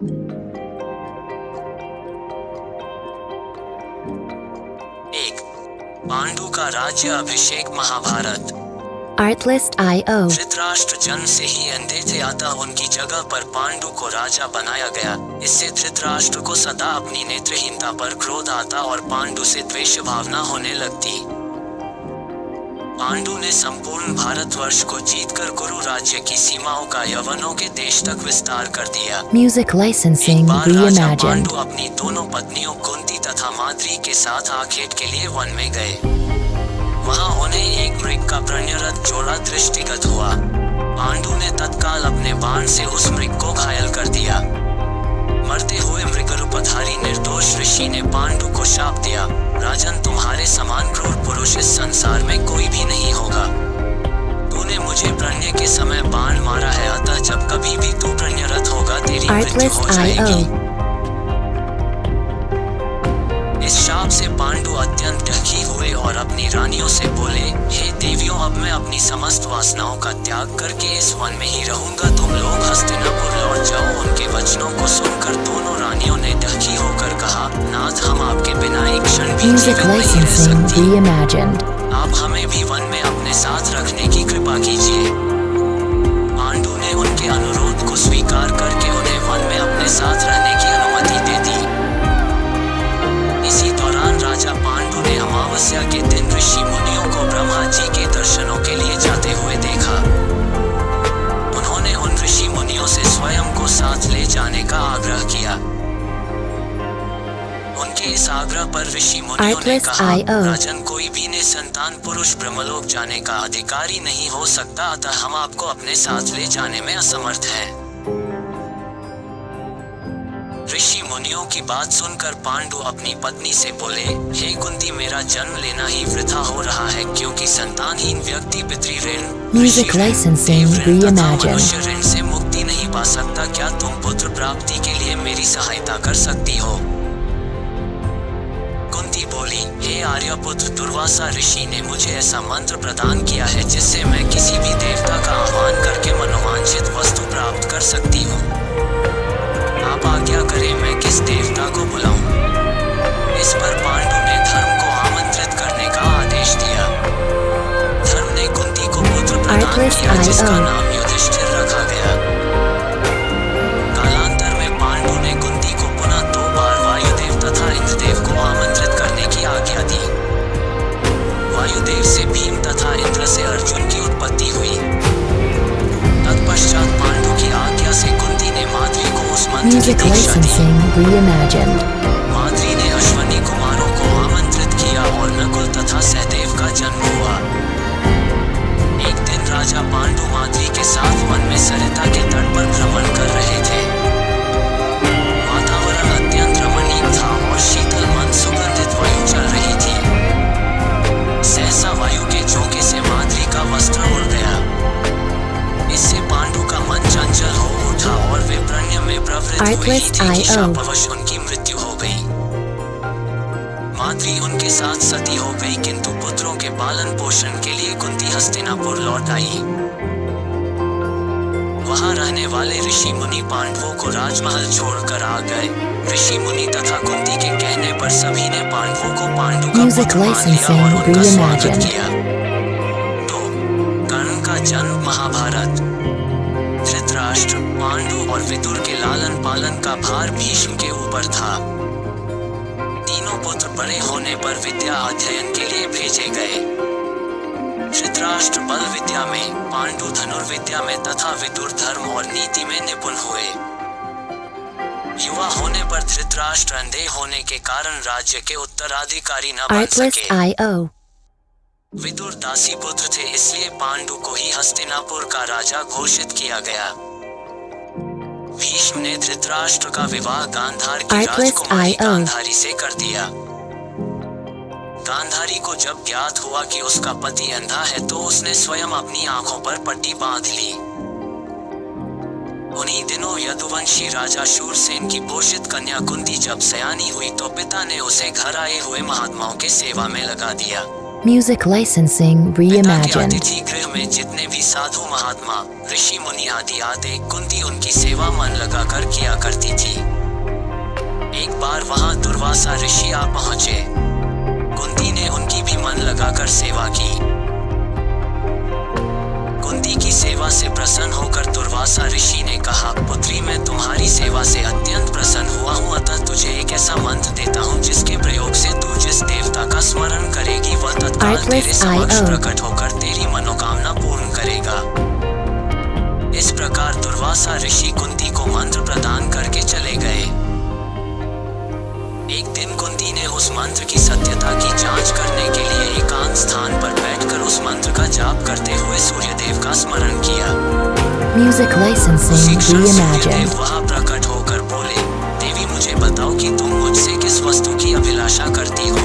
एक, पांडु का राज्य अभिषेक महाभारत। Artlist.io धृतराष्ट्र जन्म से ही अंधे थे, अतः उनकी जगह पर पांडु को राजा बनाया गया। इससे धृतराष्ट्र को सदा अपनी नेत्रहीनता पर क्रोध आता और पांडु से द्वेष भावना होने लगती। पांडु ने संपूर्ण भारतवर्ष को जीतकर कुरु राज्य की सीमाओं का यवनों के देश तक विस्तार कर दिया। Music licensing एक बार राजा reimagined. पांडु अपनी दोनों पत्नियों कुंती तथा माद्री के साथ आखेट के लिए वन में गए। वहां उन्हें एक मृग का प्रणयरत जोड़ा दृष्टिगत हुआ। पांडु ने तत्काल अपने बाण से उस मृग को घायल कर दिया। मरते हुए मृगरूपधारी निर्दोष ऋषि ने पांडु को शाप दिया, राजन तुम्हारे समान क्रूर पुरुष इस संसार में कोई भी नहीं होगा। तूने मुझे प्रणय के समय बाण मारा है, अतः जब कभी भी तू प्रणयरत होगा तेरी मृत्यु हो Artlist.io जाएगी। इस शाप से पांडु अत्यंत दुखी हुए और अपनी रानियों से बोले, हे देवियों, अब मैं अपनी समस्त वासनाओं का त्याग करके इस वन में ही रहूंगा। तुम लोग हस्तिनापुर लौट जाओ। उनके वचनों को सुनकर दोनों रानियों ने दुखी होकर कहा, नाथ, हम आपके बिना एक क्षण भी Music जीवित नहीं रह licensing सकती। reimagined. आप हमें भी वन में अपने साथ रखने की कृपा कीजिए। पांडु ने उनके अनुरोध को स्वीकार करके उन्हें वन में अपने साथ रहने की अनुमति दे दी। इसी दौरान राजा पांडु ने अमावस्या के दिन ऋषि मुनियों को ब्रह्मा जी के दर्शनों के लिए जाते हुए देखा। उन्होंने उन ऋषि मुनियों से स्वयं को साथ ले जाने का आग्रह किया। उनके इस आग्रह पर ऋषि मुनियों ने कहा, Artlist.io राजन, कोई भी निसंतान पुरुष ब्रह्मलोक जाने का अधिकारी नहीं हो सकता, अतः हम आपको अपने साथ ले जाने में असमर्थ हैं। ऋषि मुनियों की बात सुनकर पांडु अपनी पत्नी से बोले, हे कुंती, मेरा जन्म लेना ही वृथा हो रहा है, क्योंकि संतानहीन व्यक्ति पितृ ऋण, Music ऋषि ऋण, licensing देव ऋण तथा reimagined. मनुष्य ऋण से मुक्ति नहीं पा सकता। क्या तुम पुत्र प्राप्ति के लिए मेरी सहायता कर सकती हो? कुंती बोली, हे आर्यपुत्र, दुर्वासा ऋषि ने मुझे ऐसा मंत्र प्रदान किया है जिससे मैं किसी भी देवता का आह्वान करके मनोवांछित वस्तु प्राप्त कर सकती हूँ। आप आज्ञा करें, मैं किस देवता को बुलाऊं? इस पर पांडु ने धर्म को आमंत्रित करने का आदेश दिया। धर्म ने कुंती को पुत्र प्रदान किया, जिसका नाम युधिष्ठिर रखा गया। कालांतर में पांडु ने कुंती को पुनः 2 बार वायुदेव तथा इंद्रदेव को आमंत्रित करने की आज्ञा दी। वायुदेव से भीम तथा इंद्र से अर्जुन की उत्पत्ति हुई। तत्पश्चात पांडु की आज्ञा से कुंती ने माद्री को उस मंत्र की Music दीक्षा दी। licensing reimagined. माद्री ने अश्वनी कुमारों को आमंत्रित किया और नकुल तथा सहदेव का जन्म हुआ। एक दिन राजा पांडु माद्री के साथ वन में सरिता के तट पर भ्रमण कर रहे थे। वातावरण अत्यंत रमणीय था और शीतल मंद सुगंधित वायु चल रही थी। सहसा वायु के झोंके से माद्री का वस्त्र उड़ गया। इससे पांडु का मन चंचल हो उठा और वे प्रणय में प्रवृत्त हुए ही थे कि शापवश उनकी मृत्यु हो गई। माद्री उनके साथ सती हो गई, किंतु पुत्रों के पालन पोषण के लिए कुंती हस्तिनापुर लौट आई। वहां रहने वाले ऋषि मुनि पांडवों को राजमहल छोड़कर आ गए। ऋषि मुनि तथा कुंती के कहने पर सभी ने पांडवों को पांडु का Music पुत्र मान लिया licensing और उनका स्वागत reimagined. किया। तो कर्ण का जन्म महाभारत। धृतराष्ट्र, पांडु और विदुर के लालन पालन का भार भीष्म के ऊपर था। तीनों पुत्र बड़े होने पर विद्या अध्ययन के लिए भेजे गए। धृतराष्ट्र बल विद्या में, पांडु धनुर्विद्या में तथा विदुर धर्म और नीति में निपुण हुए। युवा होने पर धृतराष्ट्र अंधे होने के कारण राज्य के उत्तराधिकारी न बन सके। Artlist.io विदुर दासी पुत्र थे, इसलिए पांडु को ही हस्तिनापुर का राजा घोषित किया गया। भीष्म ने धृतराष्ट्र का विवाह गांधार की राजकुमारी गांधारी से कर दिया। गांधारी को जब ज्ञात हुआ कि उसका पति अंधा है तो उसने स्वयं अपनी आंखों पर पट्टी बांध ली। उन्हीं दिनों यदुवंशी राजा शूरसेन की पोषित कन्या कुंती जब सयानी हुई तो पिता ने उसे घर आए हुए महात्माओं के सेवा में लगा दिया। Music licensing पिता के reimagined. अतिथि गृह में जितने भी साधु महात्मा ऋषि मुनि आदि आते, कुंती उनकी सेवा मन लगाकर किया करती थी। एक बार वहां दुर्वासा ऋषि आ पहुंचे। कुंती ने उनकी भी मन लगाकर सेवा की। कुंती की सेवा से प्रसन्न होकर दुर्वासा ऋषि ने कहा, पुत्री मैं तुम्हारी सेवा से अत्यंत प्रसन्न हुआ हूँ, अतः तुझे एक ऐसा मंत्र देता हूँ जिसके प्रयोग से तू जिस देवता का स्मरण करेगी वह तत्काल तेरे समक्ष प्रकट होकर तेरी मनोकामना पूर्ण करेगा। इस प्रकार दुर्वासा ऋषि कुंती को मंत्र प्रदान करके चले गए। एक दिन कुंती ने उस मंत्र की सत्यता की जांच करने के लिए एकांत स्थान पर बैठकर उस मंत्र का जाप करते हुए सूर्यदेव का स्मरण किया। Music licensing उसी क्षण सूर्यदेव reimagined. वहां प्रकट होकर बोले, देवी मुझे बताओ कि तुम मुझसे किस वस्तु की अभिलाषा करती हो,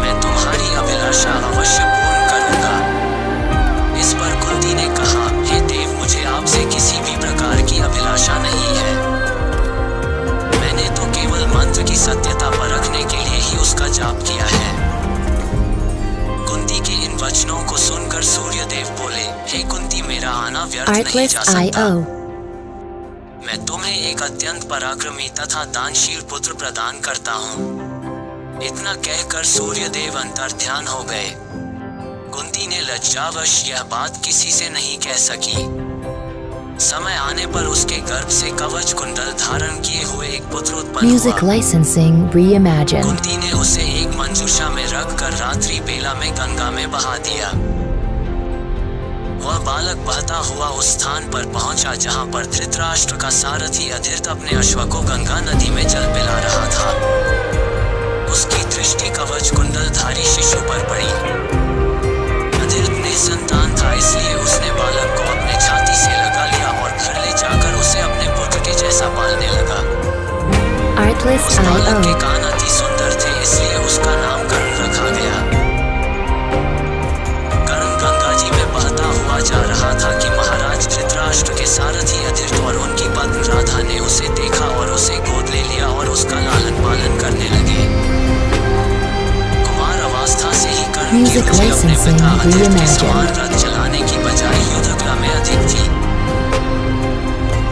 मैं तुम्हारी अभिलाषा अवश्य पूर्ण करूंगा। इस पर कुंती ने कहा, हे देव मुझे आपसे किसी भी प्रकार की अभिलाषा नहीं है, मैंने तो केवल मंत्र की सत्यता परखने के लिए ही उसका जाप किया है। कुंती के इन वचनों को सुनकर सूर्यदेव बोले, हे कुंती मेरा आना व्यर्थ नहीं जा सकता। Artlist.io. मैं तुम्हें एक अत्यंत पराक्रमी तथा दानशील पुत्र प्रदान करता हूँ। इतना कहकर सूर्यदेव अंतर्ध्यान हो गए। कुंती ने लज्जावश यह बात किसी से नहीं कह सकी। समय आने पर उसके गर्भ से कवच कुंडल धारण किए हुए एक पुत्र उत्पन्न Music हुआ। licensing reimagined. कुंती ने उसे एक मंजूषा में रखकर रात्रि बेला में गंगा में बहा दिया। वह बालक बहता हुआ उस स्थान पर पहुंचा जहां पर धृतराष्ट्र का सारथी अधीर्त अपने अश्व को गंगा नदी में जल पिला रहा था। उसकी दृष्टि कवच कुंडलधारी शिशु पर पड़ी। अधीर्त निसंतान था, इसलिए उसने बालक को अपने छाती से लगा लिया और घर ले जाकर उसे अपने पुत्र के जैसा पालने लगा। उस बालक के Artlist.io. कान अति सुंदर थे, इसलिए उसका नाम कर्ण रखा गया। कर्ण गंगा जी में बहता हुआ जा रहा था कि महाराज धृतराष्ट्र के सारथी अधीर्त और उनकी पत्नी राधा ने उसे देखा और उसे गोद ले लिया और उसका लालन पालन करने लगे। कुमार अवस्था से ही कर्ण की Music रुचि अपने licensing पिता अधीर्त के reimagined. समान रथ चलाने की बजाय युद्धकला में अधिक थी।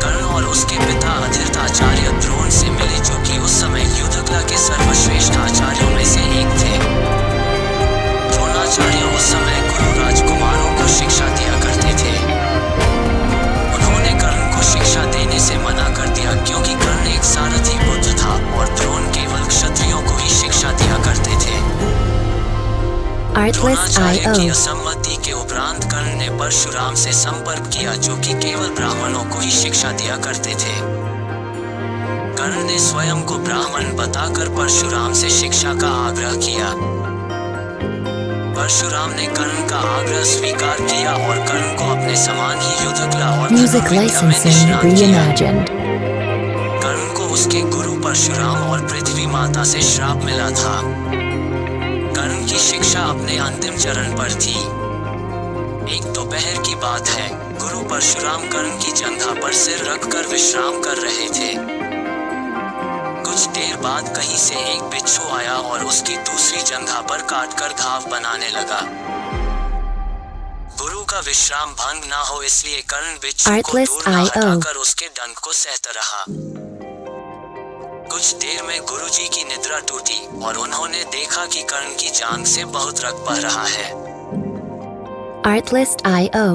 कर्ण और उसके पिता अधीर्त आचार्य द्रोण से मिले, जो कि उस समय युद्धकला के सर्वश्रेष्ठ आचार्यों में से एक थे। द्रोणाचार्य उस समय गुरु राजकुमारों को शिक्षा दिया करते थे। उन्होंने कर्ण को शिक्षा देने से मना कर दिया, क्योंकि कर्ण एक सारथी पुत्र था और द्रोण केवल क्षत्रियों को ही शिक्षा दिया करते थे। द्रोणाचार्य की Artlist.io. असम्मति के उपरांत कर्ण ने परशुराम से संपर्क किया, जो कि केवल ब्राह्मणों को ही शिक्षा दिया करते थे। कर्ण ने स्वयं को ब्राह्मण बताकर परशुराम से शिक्षा का आग्रह किया। परशुराम ने कर्ण का आग्रह स्वीकार किया और कर्ण को अपने समान ही युद्धकला और Music धनुर्विद्या में licensing निष्णात किया। reimagined. कर्ण को उसके गुरु परशुराम और पृथ्वी माता से श्राप मिला था। कर्ण की शिक्षा अपने अंतिम चरण पर थी। एक दोपहर की बात है, गुरु परशुराम कर्ण की जंघा पर सिर रखकर विश्राम कर रहे थे। कुछ देर बाद कहीं से एक बिच्छू आया और उसकी दूसरी जंघा पर काटकर घाव बनाने लगा। गुरु का विश्राम भंग ना हो, इसलिए कर्ण बिच्छू को दूर न Artlist.io. हटाकर उसके डंक को सहता रहा। कुछ देर में गुरुजी की निद्रा टूटी और उन्होंने देखा कि कर्ण की जांघ से बहुत रक्त बह रहा है। Artlist.io.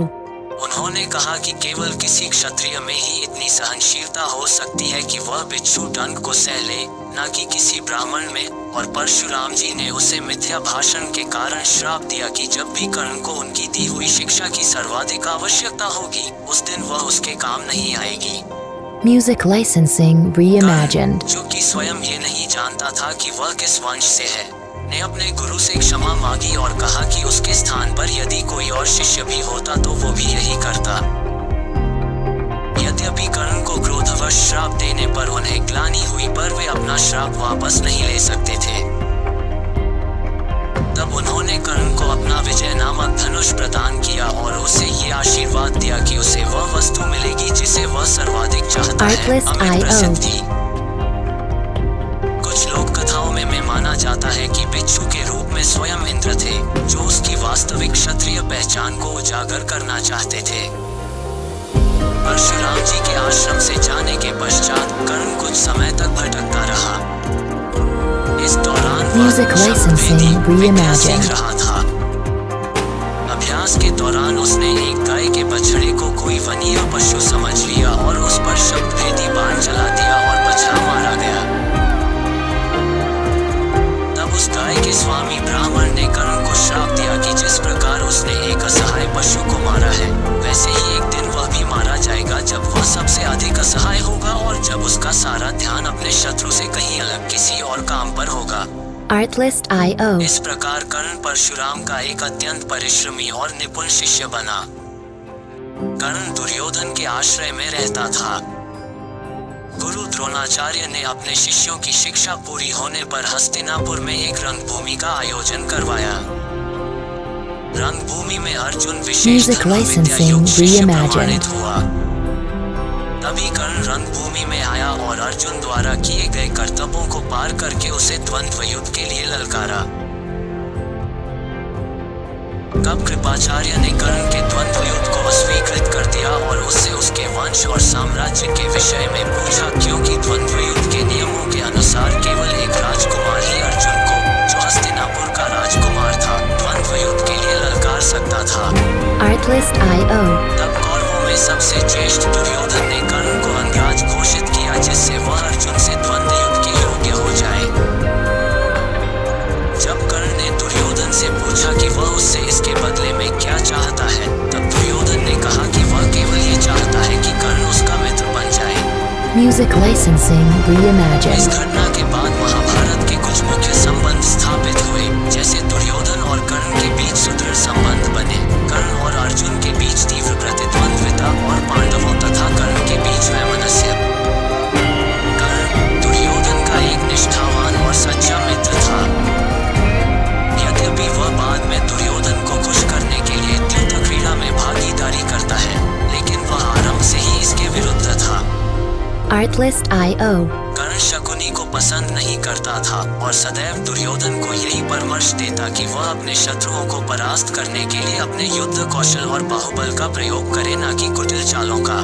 उन्होंने कहा कि केवल किसी क्षत्रिय में ही इतनी सहनशीलता हो सकती है कि वह बिच्छू डंक को सह ले, न कि किसी ब्राह्मण में। और परशुराम जी ने उसे मिथ्या भाषण के कारण श्राप दिया कि जब भी कर्ण को उनकी दी हुई शिक्षा की सर्वाधिक आवश्यकता होगी, उस दिन वह उसके काम नहीं आएगी। Music licensing reimagined. जो कि स्वयं ये नहीं जानता था कि वह किस वंश से है, ने अपने गुरु से क्षमा मांगी और कहा कि उसके स्थान पर यदि कोई और शिष्य भी होता तो वो भी यही करता। यद्यपि कर्ण को क्रोधवश श्राप देने पर उन्हें ग्लानि हुई, पर वे अपना श्राप वापस नहीं ले सकते थे। तब उन्होंने कर्ण को अपना विजय नामक धनुष प्रदान किया और उसे ये आशीर्वाद दिया कि उसे वह वस्तु मिलेगी जिसे वह सर्वाधिक चाहता है। अमित प्रसिद्ध थी। कुछ लोक कथाओं में माना जाता है कि बिच्छू के रूप में में स्वयं इंद्र थे, जो उसकी वास्तविक क्षत्रिय पहचान को उजागर करना चाहते थे। परशुराम जी के आश्रम से जाने के पश्चात कर्ण कुछ समय तक भटकता रहा। इस दौरान वह शब्दवेदी विद्या सीख रहा था। अभ्यास के दौरान उसने एक गाय के बछड़े को कोई वन्य पशु समझ लिया और उस पर शब्दवेदी बाण चला दिया और बछड़ा मारा गया। तब उस गाय के स्वामी ब्राह्मण ने कर्ण को श्राप दिया कि जिस प्रकार उसने एक असहाय पशु को मारा है, वैसे ही एक दिन वह भी मारा जाएगा, जब वह सबसे अधिक असहाय होगा और जब उसका सारा ध्यान अपने शत्रु से कहीं अलग किसी और काम पर होगा। Artlist.io इस प्रकार कर्ण परशुराम का एक अत्यंत परिश्रमी और निपुण शिष्य बना। कर्ण दुर्योधन के आश्रय में रहता था। गुरु द्रोणाचार्य ने अपने शिष्यों की शिक्षा पूरी होने पर हस्तिनापुर में एक रंगभूमि का आयोजन करवाया। रंगभूमि में अर्जुन विशेष धनुर्विद्या युक्त शिष्य प्रमाणित हुआ। तभी कर्ण रंगभूमि में आया और अर्जुन द्वारा किए गए कर्तव्यों को पार करके उसे द्वंद्व युद्ध के लिए ललकारा। तब कृपाचार्य ने कर्ण के द्वंद्व युद्ध को अस्वीकृत कर दिया और उससे उसके वंश और साम्राज्य के विषय में पूछा, क्योंकि द्वंद्व युद्ध के नियमों के अनुसार केवल एक राजकुमार ही अर्जुन को, जो हस्तिनापुर का राजकुमार था, द्वंद्व युद्ध के लिए ललकार सकता था। Artlist.io तब कौरवों में सबसे ज्येष्ठ दुर्योधन ने कर्ण को अंगराज घोषित किया, जिससे वह अर्जुन से द्वंद्व युद्ध के योग्य हो जाए। जब कर्ण ने दुर्योधन से पूछा कि वह उससे इसके बदले में क्या चाहता है, तब दुर्योधन ने कहा कि वह केवल ये चाहता है कि कर्ण उसका मित्र बन जाए। Music Licensing इस Reimagined घटना के बाद महाभारत के कुछ मुख्य संबंध स्थापित हुए, जैसे दुर्योधन और कर्ण के बीच सुदृढ़ संबंध बने। कर्ण और अर्जुन के बीच तीव्र प्रतिद्वंद्विता और पांडवों तथा कर्ण के बीच वैमनस्य। कर्ण दुर्योधन का एक निष्ठावान और सच्चा मित्र था। यद्यपि वह बाद में दुर्योधन को खुश करने के लिए युद्ध क्रीड़ा में भागीदारी करता है, लेकिन वह आरंभ से ही इसके विरुद्ध था। Artlist.io कर्ण शकुनी को पसंद नहीं करता था और सदैव दुर्योधन को यही परामर्श देता कि वह अपने शत्रुओं को परास्त करने के लिए अपने युद्ध कौशल और बाहुबल का प्रयोग करे, न कि कुटिल चालों का।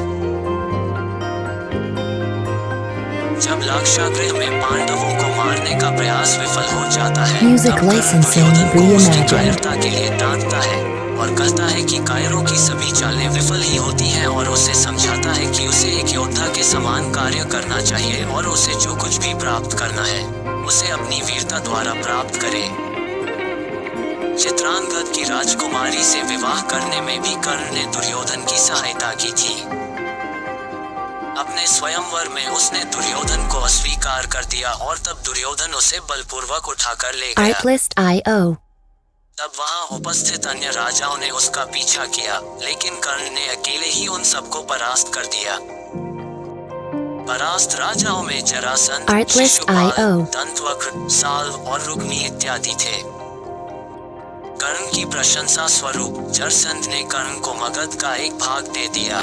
जब लाक्षागृह में पांडवों को मारने का प्रयास विफल हो जाता है, Music तब कर्ण licensing दुर्योधन को उसकी reimagined. कायरता के लिए डांटता है और कहता है कि कायरों की सभी चालें विफल ही होती हैं, और उसे समझाता है कि उसे एक योद्धा के समान कार्य करना चाहिए और उसे जो कुछ भी प्राप्त करना है, उसे अपनी वीरता द्वारा प्राप्त करे। चित्रांगद की राजकुमारी से विवाह करने में भी कर्ण ने दुर्योधन की सहायता की थी। अपने स्वयंवर में उसने दुर्योधन को अस्वीकार कर दिया और तब दुर्योधन उसे बलपूर्वक उठाकर ले गया। Artlist.io तब वहां उपस्थित अन्य राजाओं ने उसका पीछा किया, लेकिन कर्ण ने अकेले ही उन सबको परास्त कर दिया। परास्त राजाओं में जरासंध, शिशुपाल, दंतवक्र, साल्व और रुक्मी इत्यादि थे। कर्ण की प्रशंसा स्वरूप जरासंध ने कर्ण को मगध का एक भाग दे दिया।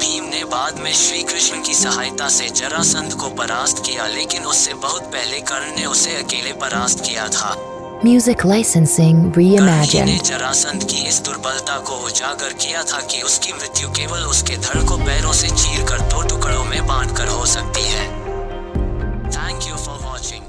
भीम ने बाद में श्री कृष्ण की सहायता से जरासंध को परास्त किया, लेकिन उससे बहुत पहले कर्ण ने उसे अकेले परास्त किया था। Music Licensing कर्ण ही ने Reimagined जरासंध की इस दुर्बलता को उजागर किया था कि उसकी मृत्यु केवल उसके धड़ को पैरों से चीरकर 2 टुकड़ों में बांटकर हो सकती है। Thank you for watching.